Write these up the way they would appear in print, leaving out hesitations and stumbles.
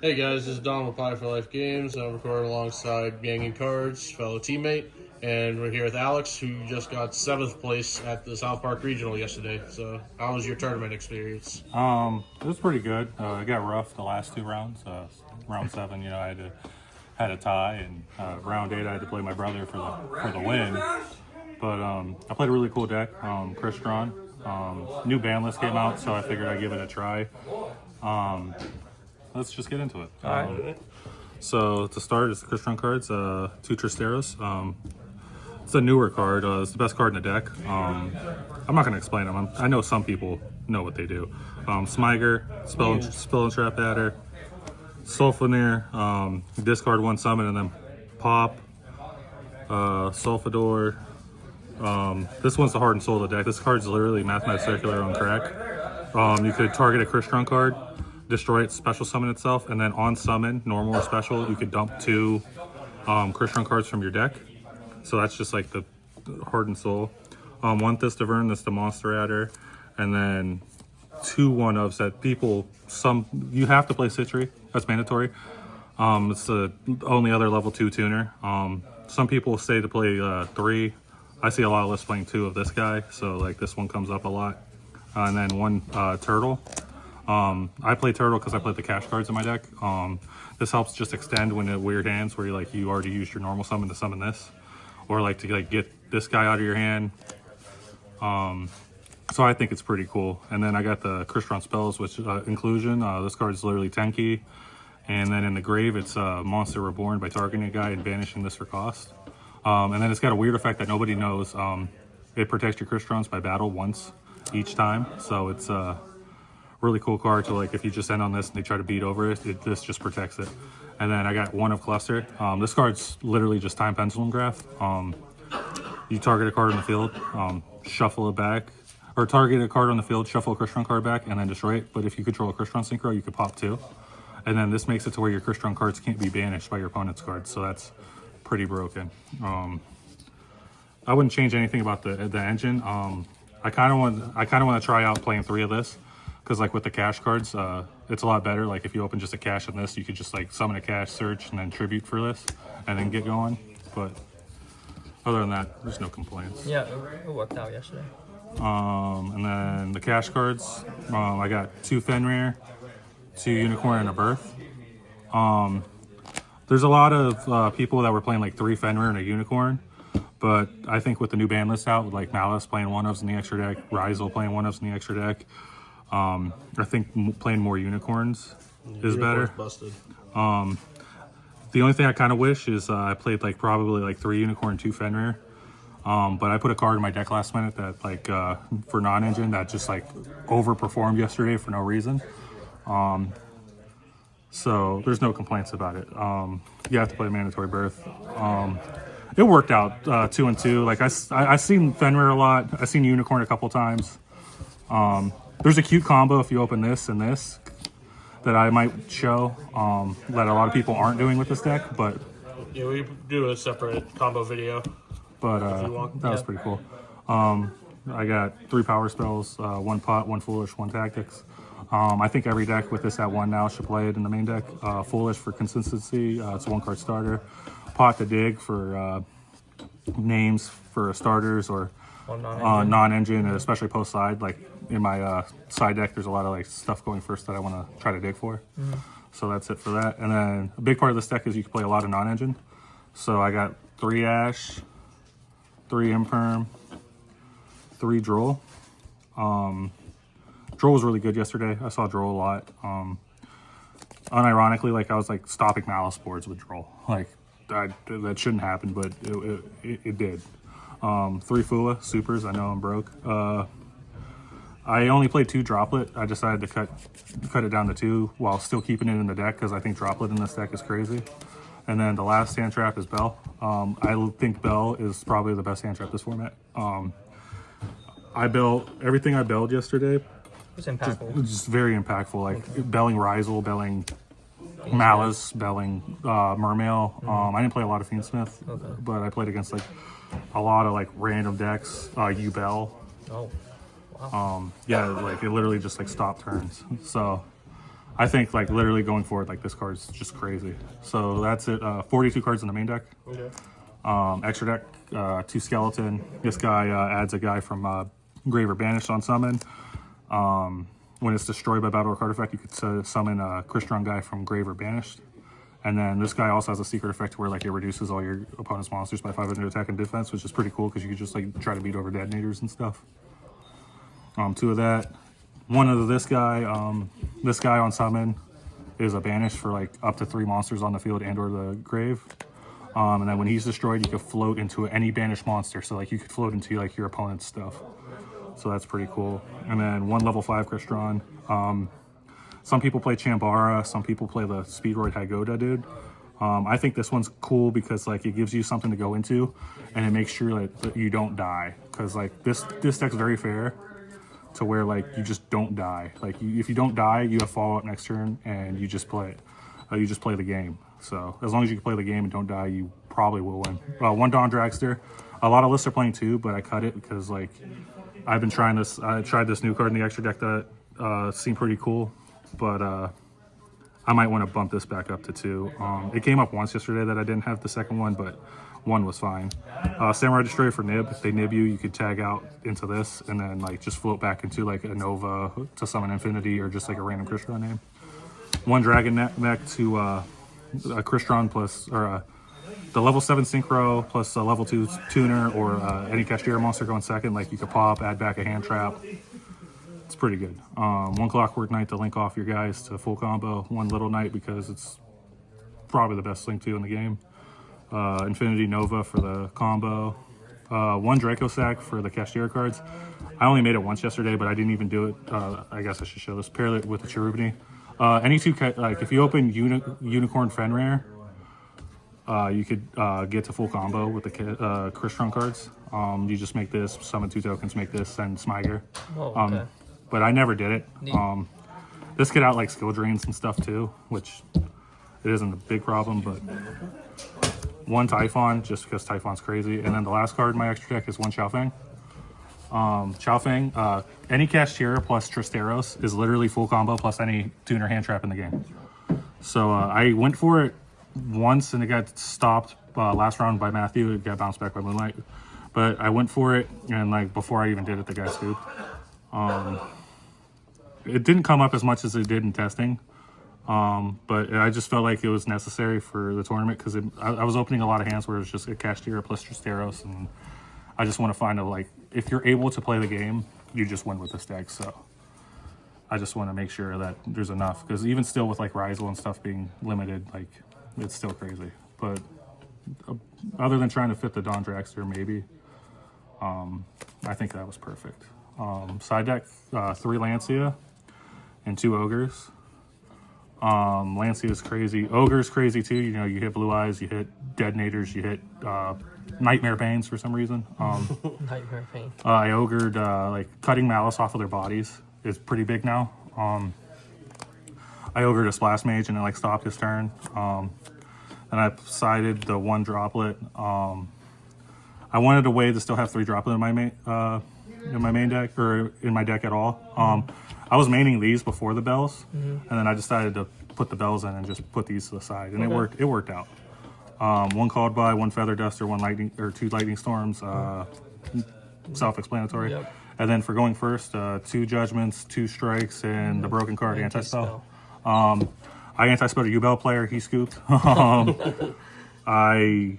Hey guys, this is Don with Pie for Life Games. I'm recording alongside Gang and Cards, fellow teammate, and we're here with Alex, who just got 7th place at the South Park Regional yesterday. So, how was your tournament experience? It was pretty good. It got rough the last two rounds. Round 7, I had a tie, and round 8, I had to play my brother for the win. But I played a really cool deck, Crystron. New ban list came out, so I figured I'd give it a try. Let's just get into it. All right. So to start, it's the Crystron cards, 2 Tristeros. It's a newer card. It's the best card in the deck. I'm not going to explain them. I know some people know what they do. Smiger, Spell and Trap Adder, Sulfonier, discard 1 summon, and then pop, Sulfador. This one's the heart and soul of the deck. This card's literally Mathematic Circular on crack. You could target a Crystron card, destroy it, special summon itself, and then on summon, normal or special, you could dump 2 Crystron cards from your deck. So that's just like the heart and soul. 1 Thistavern, that's the monster adder, and then 2 1-ofs that you have to play Citri, that's mandatory. It's the only other level 2 tuner. Some people say to play 3. I see a lot of lists playing 2 of this guy, so like this one comes up a lot. And then 1 turtle. I play turtle because I play the cash cards in my deck. This helps just extend when it weird hands where you already used your normal summon to summon this, or like to get this guy out of your hand. So I think it's pretty cool. And then I got the Crystron spells, which inclusion. This card is literally 10 key. And then in the grave, it's Monster Reborn by targeting a guy and banishing this for cost. And then it's got a weird effect that nobody knows. It protects your Crystrons by battle once each time. So it's a really cool card to, like, if you just end on this and they try to beat over it, this just protects it. And then I got 1 of Cluster. This card's literally just Time Pendulum Graph. You target a card on the field, shuffle it back, or target a card on the field, shuffle a Crystron card back, and then destroy it. But if you control a Crystron Synchro, you could pop 2. And then this makes it to where your Crystron cards can't be banished by your opponent's cards. So that's pretty broken. I wouldn't change anything about the engine. I kind of want to try out playing 3 of this, because like with the cash cards, it's a lot better. Like if you open just a cash on this, you could just like summon a cash, search, and then tribute for this, and then get going. But other than that, there's no complaints. Yeah, it worked out yesterday. And then the cash cards, I got 2 Fenrir, 2 Unicorn, and a Birth. There's a lot of people that were playing like 3 Fenrir and a Unicorn, but I think with the new ban list out, with like Malice playing 1-ofs in the extra deck, Rizal playing 1-ofs in the extra deck, I think playing more Unicorns is better. Busted. The only thing I kind of wish is I played like probably like 3 Unicorn, 2 Fenrir. But I put a card in my deck last minute that like for non-engine that just like overperformed yesterday for no reason. So there's no complaints about it. You have to play mandatory birth. It worked out 2 and 2. Like I seen Fenrir a lot. I seen Unicorn a couple times. There's a cute combo if you open this and this that I might show that a lot of people aren't doing with this deck, but Yeah, we do a separate combo video. But that was pretty cool. I got 3 power spells, 1 pot, 1 foolish, 1 tactics. I think every deck with this at 1 now should play it in the main deck. Foolish for consistency, it's a 1-card starter. Pot to dig for names for starters or non-engine, especially post side. Like in my side deck, there's a lot of like stuff going first that I want to try to dig for. So that's it for that. And then a big part of this deck is you can play a lot of non-engine. So I got 3 Ash, 3 Imperm, 3 Droll. Droll was really good yesterday. I saw Droll a lot. Unironically, like I was like stopping Malice boards with Droll. Like that shouldn't happen, but it did. 3 Fula supers. I know I'm broke. I only played 2 Droplet. I decided to cut it down to 2 while still keeping it in the deck because I think Droplet in this deck is crazy. And then the last hand trap is Bell. I think Bell is probably the best hand trap this format. I built everything I built yesterday. It's impactful. Just very impactful. Like belling Rizal, belling Malice, belling Mermail. I didn't play a lot of Fiendsmith, but I played against like a lot of like random decks. U-Bell. Oh, wow. Yeah, like it literally just like stopped turns. So I think like literally going forward, like this card's just crazy. So that's it. 42 cards in the main deck. Okay. Extra deck, 2 skeleton. This guy adds a guy from Grave or Banished on summon. When it's destroyed by battle or card effect, you could summon a Crystron guy from Grave or Banished. And then this guy also has a secret effect where like it reduces all your opponent's monsters by 500 attack and defense, which is pretty cool because you could just like try to beat over detonators and stuff. 2 of that. 1 of this guy on summon is a banish for like up to 3 monsters on the field and or the grave. And then when he's destroyed, you can float into any banished monster. So like you could float into like your opponent's stuff. So that's pretty cool. And then 1 level 5 Crystron. Some people play Chambara, some people play the Speedroid Hygoda dude. I think this one's cool because like it gives you something to go into and it makes sure that you don't die. Because like this deck's very fair to where like you just don't die. Like if you don't die, you have follow up next turn and you just play it. You just play the game. So as long as you can play the game and don't die, you probably will win. 1 Dawn Dragster. A lot of lists are playing 2, but I cut it because like I've been trying this. I tried this new card in the extra deck that seemed pretty cool. But I might want to bump this back up to 2. It came up once yesterday that I didn't have the second one, but 1 was fine. Samurai Destroyer for nib. If they nib you, you could tag out into this and then like just float back into like a Nova to summon Infinity or just like a random Crystron name. 1 Dragon Neck to a Crystron plus or the level 7 Synchro plus a level 2 Tuner or any Kashtira monster going second. Like you could pop, add back a hand trap. It's pretty good. 1 Clockwork Knight to link off your guys to full combo. 1 Little Knight because it's probably the best link to in the game. Infinity Nova for the combo. 1 Draco Sack for the Kashtira cards. I only made it once yesterday, but I didn't even do it. I guess I should show this. Pair it with the Cherubini. Any 2, like if you open Unicorn Fenrir, you could get to full combo with the Crystron cards. You just make this, summon 2 tokens, make this, and Smiger. Oh, okay. But I never did it. This could out like skill drains and stuff too, which it isn't a big problem, but 1 Typhon, just because Typhon's crazy. And then the last card in my extra deck is 1 Xiaofeng. Xiaofeng, any Kashtira plus Tristeros is literally full combo plus any tuner hand trap in the game. So I went for it once and it got stopped last round by Matthew. It got bounced back by Moonlight. But I went for it and like before I even did it, the guy scooped. It didn't come up as much as it did in testing. But I just felt like it was necessary for the tournament because I was opening a lot of hands where it was just a Kashtira plus Tristeros, and I just want to find like if you're able to play the game, you just win with this deck. So I just want to make sure that there's enough because even still with like Rizel and stuff being limited, like it's still crazy. But other than trying to fit the Dawn Dragster, maybe I think that was perfect. Side deck 3 Lancia and 2 Ogres. Lancia is crazy. Ogre's crazy too. You know, you hit Blue Eyes, you hit Detonators, you hit Nightmare Banes for some reason. Nightmare Pain. I ogred like cutting Malice off of their bodies is pretty big now. I ogred a Splash Mage and it like stopped his turn. And I sided the 1 Droplet. I wanted a way to still have 3 Droplet in my main deck or in my deck at all. I was maining these before the bells, and then I decided to put the bells in and just put these to the side, and it worked out. 1 Called By, 1 Feather Duster, 1 Lightning or 2 Lightning Storms, self-explanatory. Yep. And then for going first, 2 Judgments, 2 Strikes, and the broken card Anti-Spell. I anti-spelled a Yubel player, he scooped. I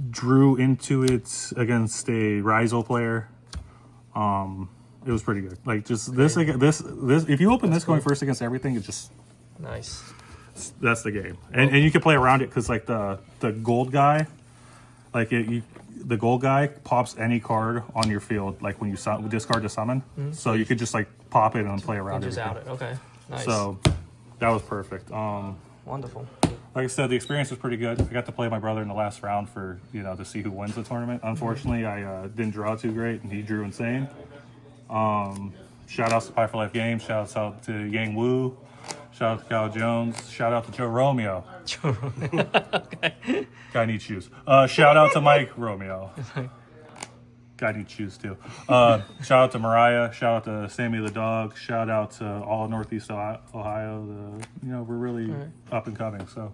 drew into it against a Rizel player. It was pretty good. Like just this. If you open this going first against everything, it's just nice. That's the game, and you can play around it because like the gold guy, like the gold guy pops any card on your field. Like when you discard to summon, so you could just like pop it and play around it. Just out it. Okay. Nice. So that was perfect. Wonderful. Like I said, the experience was pretty good. I got to play my brother in the last round for to see who wins the tournament. Unfortunately, I didn't draw too great, and he drew insane. Shout out to Pie for Life Games. Shout out to Yang Wu. Shout out to Kyle Jones. Shout out to Joe Romeo. Okay. Guy needs shoes. Shout out to Mike Romeo. guy needs shoes too. Shout out to Mariah. Shout out to Sammy the dog. Shout out to all Northeast Ohio. We're really up and coming. So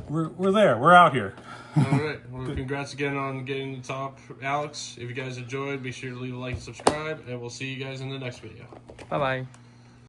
we're there. We're out here. All right. Well, congrats again on getting the top, Alex. If you guys enjoyed, be sure to leave a like and subscribe, and we'll see you guys in the next video. Bye bye.